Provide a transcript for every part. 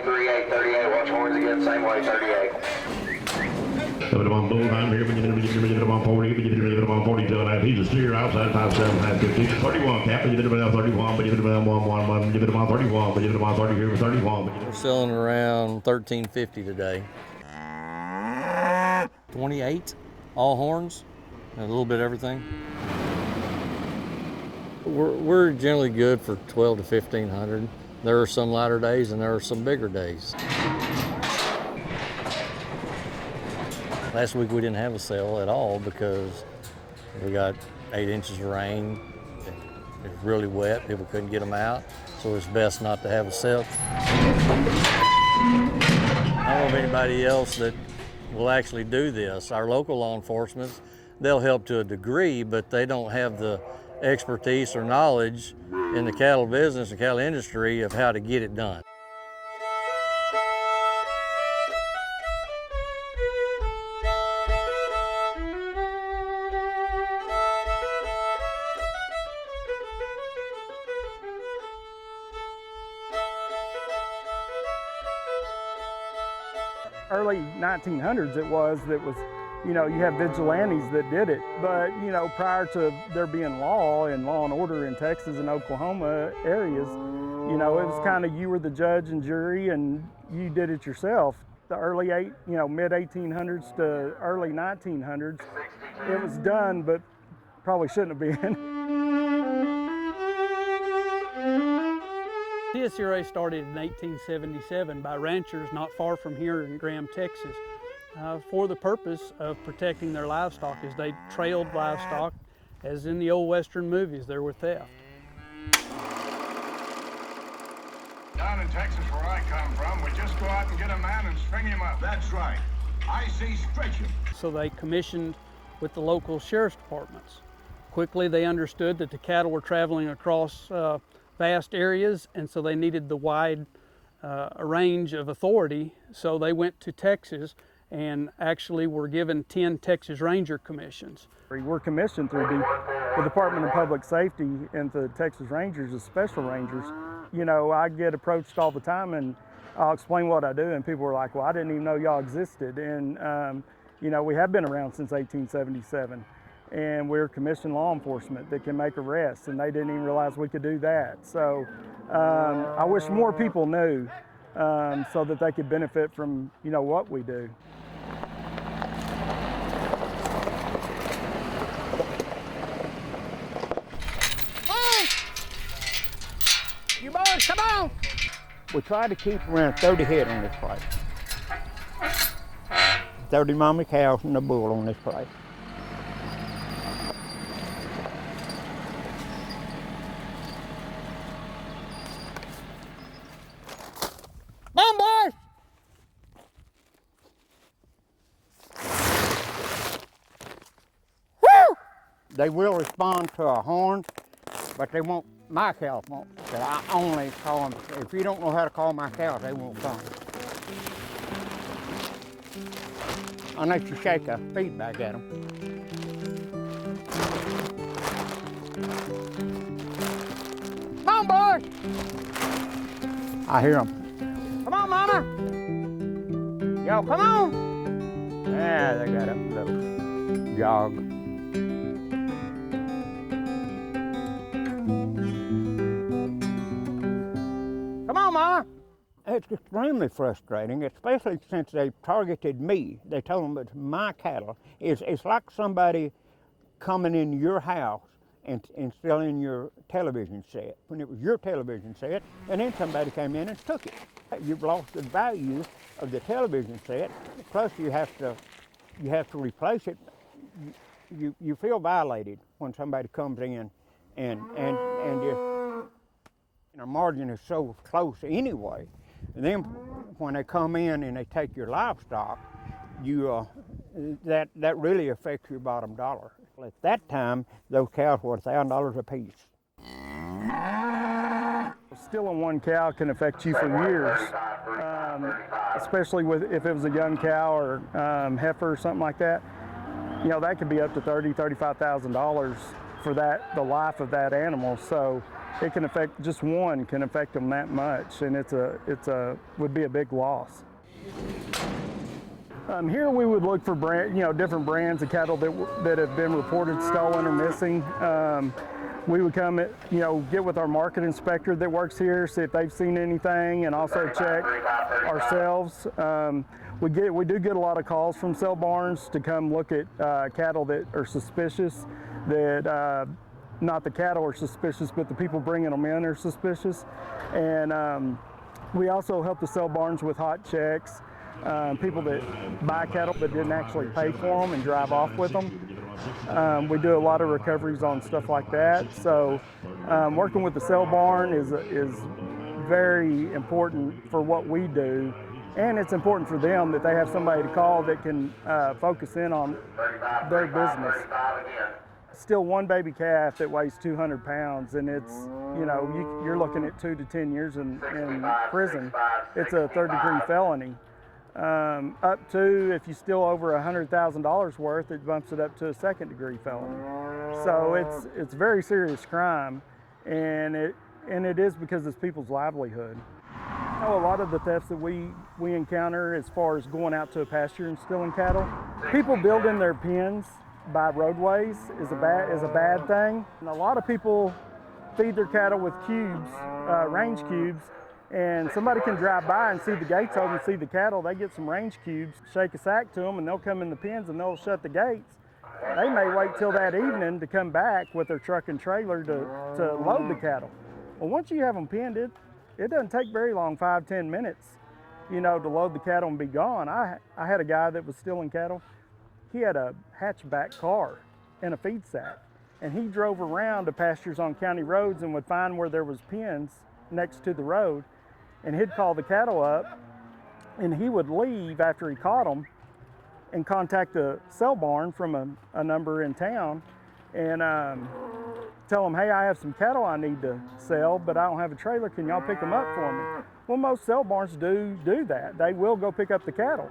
38, 38, 38, watch horns again, same way, 38. Coming up on bulltime here, we get him on 40, we get him on 42 and a half. He's a steer outside 5'7", 50. 31 cap, we get him on 31, we get him on 1, we get him on 31, we get him on 30 here with 31. We're selling around $13.50 today. 28, all horns, and a little bit of everything. We're generally good for 12 to 1,500. There are some lighter days and there are some bigger days. Last week we didn't have a sale at all because we got 8 inches of rain. It was really wet, people couldn't get them out, so it's best not to have a sale. I don't know of anybody else that will actually do this. Our local law enforcement, they'll help to a degree, but they don't have the expertise or knowledge in the cattle business and cattle industry of how to get it done. Early 1900s it was, you know, you have vigilantes that did it. But, you know, prior to there being law and order in Texas and Oklahoma areas, you know, it was kind of you were the judge and jury and you did it yourself. The mid 1800s to early 1900s, it was done, but probably shouldn't have been. TSCRA started in 1877 by ranchers not far from here in Graham, Texas, for the purpose of protecting their livestock as they trailed livestock, as in the old Western movies, there were theft. Down in Texas where I come from, we just go out and get a man and string him up. That's right. I say stretch him. So they commissioned with the local sheriff's departments. Quickly they understood that the cattle were traveling across vast areas, and so they needed the wide range of authority. So they went to Texas and actually were given 10 Texas Ranger commissions. We're commissioned through the Department of Public Safety and the Texas Rangers as special rangers. You know, I get approached all the time and I'll explain what I do and people are like, well, I didn't even know y'all existed. And, you know, we have been around since 1877. And we're commissioned law enforcement that can make arrests, and they didn't even realize we could do that. So I wish more people knew so that they could benefit from, you know, what we do. Hey! You boys, come on! We try to keep around 30 head on this place. 30 mama cows and a bull on this place. They will respond to a horn, but they won't, my cows won't. I only call them, if you don't know how to call my cows, they won't come. Unless you shake a feedback at them. Come on, boys! I hear them. Come on, mama! Yo, come on! Yeah, they got a little jog. Come on, Mama. It's extremely frustrating, especially since they targeted me. They told them it's my cattle. It's like somebody coming in your house and stealing your television set, when it was your television set, and then somebody came in and took it. You've lost the value of the television set, plus you have to replace it. You feel violated when somebody comes in and just, our margin is so close anyway. And then when they come in and they take your livestock, that really affects your bottom dollar. At that time, those cows were $1,000 a piece. Stealing one cow can affect you for years, especially if it was a young cow or heifer or something like that. You know, that could be up to $30,000, $35,000 for the life of that animal. So it can affect, just one can affect them that much, and would be a big loss. Here we would look for different brands of cattle that have been reported stolen or missing. We would come, get with our market inspector that works here, see if they've seen anything, and also check ourselves. We do get a lot of calls from sale barns to come look at cattle that are suspicious. That not the cattle are suspicious, but the people bringing them in are suspicious. And we also help the sale barns with hot checks. People that buy cattle but didn't actually pay for them and drive off with them. We do a lot of recoveries on stuff like that. So working with the sale barn is very important for what we do, and it's important for them that they have somebody to call that can focus in on their business. Still one baby calf that weighs 200 pounds, and it's, you're looking at 2 to 10 years in prison. It's a third-degree felony. Up to, if you steal over $100,000 worth, it bumps it up to a second-degree felony. So it's a very serious crime, and it is because it's people's livelihood. A lot of the thefts that we encounter as far as going out to a pasture and stealing cattle, people building their pens by roadways is a bad thing. And a lot of people feed their cattle with cubes, range cubes, and somebody can drive by and see the gates open, see the cattle. They get some range cubes, shake a sack to them, and they'll come in the pens and they'll shut the gates. They may wait till that evening to come back with their truck and trailer to load the cattle. Well, once you have them penned, it doesn't take very long, 5-10 minutes, to load the cattle and be gone. I had a guy that was stealing cattle. He had a hatchback car and a feed sack, and he drove around to pastures on county roads and would find where there was pens next to the road, and he'd call the cattle up, and he would leave after he caught them and contact the sale barn from a number in town and tell them, hey, I have some cattle I need to sell, but I don't have a trailer. Can y'all pick them up for me? Well, most sale barns do that. They will go pick up the cattle.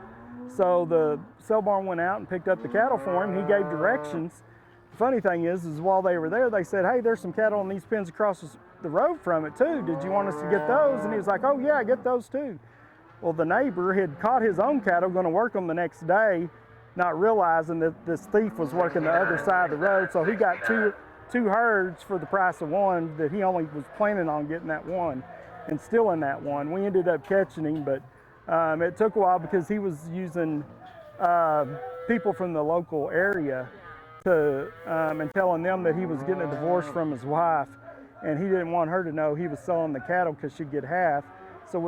So the sale barn went out and picked up the cattle for him. He gave directions. The funny thing is while they were there, they said, hey, there's some cattle in these pens across the road from it too. Did you want us to get those? And he was like, oh yeah, get those too. Well, the neighbor had caught his own cattle going to work them the next day, not realizing that this thief was working the other side of the road. So he got two herds for the price of one, that he only was planning on getting that one and stealing that one. We ended up catching him, but it took a while because he was using people from the local area and telling them that he was getting a divorce from his wife, and he didn't want her to know he was selling the cattle because she'd get half. So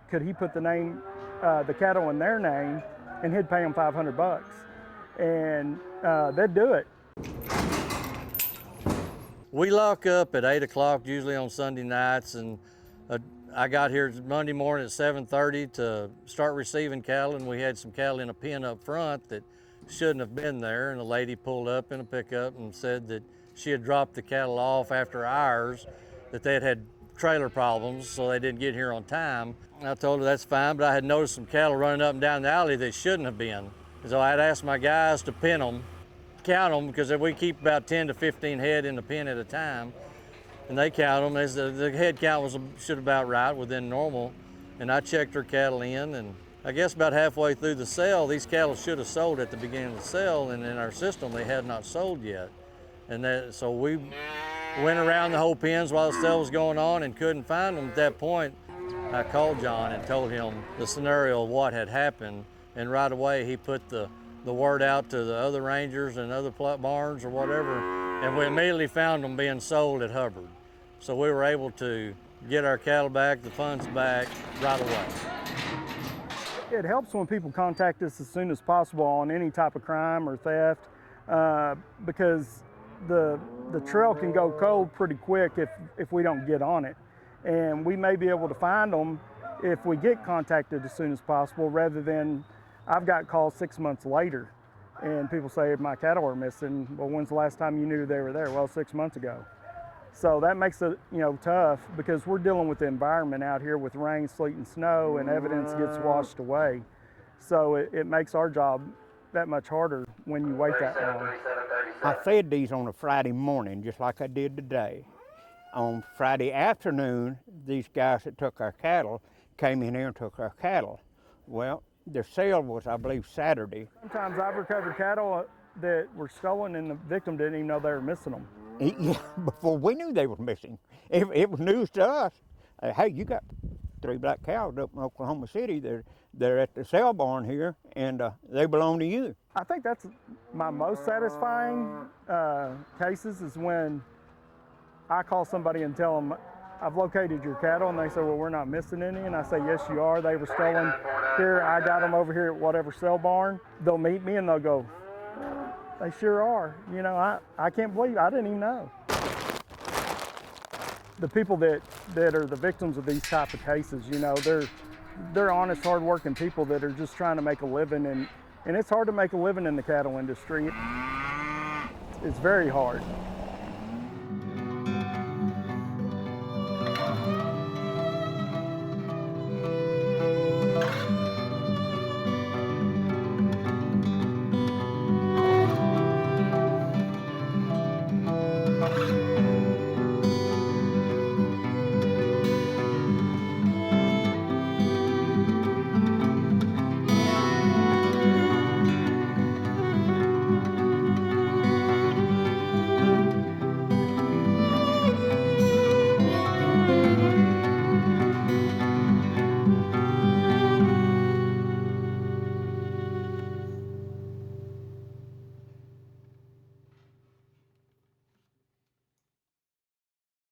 could he put the cattle in their name, and he'd pay them $500, and they'd do it. We lock up at 8 o'clock usually on Sunday nights, and I got here Monday morning at 7:30 to start receiving cattle, and we had some cattle in a pen up front that shouldn't have been there, and a lady pulled up in a pickup and said that she had dropped the cattle off after hours, that they had trailer problems, so they didn't get here on time. I told her that's fine, but I had noticed some cattle running up and down the alley that shouldn't have been. So I had asked my guys to pin them, count them, because we keep about 10 to 15 head in the pen at a time, and they count them. The head count should about right, within normal, and I checked her cattle in, and I guess about halfway through the sale, these cattle should have sold at the beginning of the sale, and in our system they had not sold yet. And so we went around the whole pens while the sale was going on and couldn't find them. At that point, I called John and told him the scenario of what had happened, and right away he put the word out to the other rangers and other barns or whatever, and we immediately found them being sold at Hubbard. So we were able to get our cattle back, the funds back, right away. It helps when people contact us as soon as possible on any type of crime or theft, because the trail can go cold pretty quick if we don't get on it. And we may be able to find them if we get contacted as soon as possible, rather than I've got calls 6 months later and people say my cattle are missing. Well, when's the last time you knew they were there? Well, 6 months ago. So that makes it tough, because we're dealing with the environment out here with rain, sleet, and snow, and evidence gets washed away. So it makes our job that much harder when you wait that long. I fed these on a Friday morning, just like I did today. on Friday afternoon, these guys that took our cattle came in here and took our cattle. Well, their sale was, I believe, Saturday. Sometimes I've recovered cattle that were stolen and the victim didn't even know they were missing them. Yeah, before we knew they were missing. It was news to us. Hey, you got 3 black cows up in Oklahoma City. They're at the sale barn here, and they belong to you. I think that's my most satisfying cases is when I call somebody and tell them, I've located your cattle, and they say, well, we're not missing any. And I say, yes, you are. They were stolen here. I got them over here at whatever sale barn. They'll meet me and they'll go, they sure are. You know, I can't believe, I didn't even know. The people that are the victims of these type of cases, you know, they're honest, hardworking people that are just trying to make a living, and it's hard to make a living in the cattle industry. It's very hard.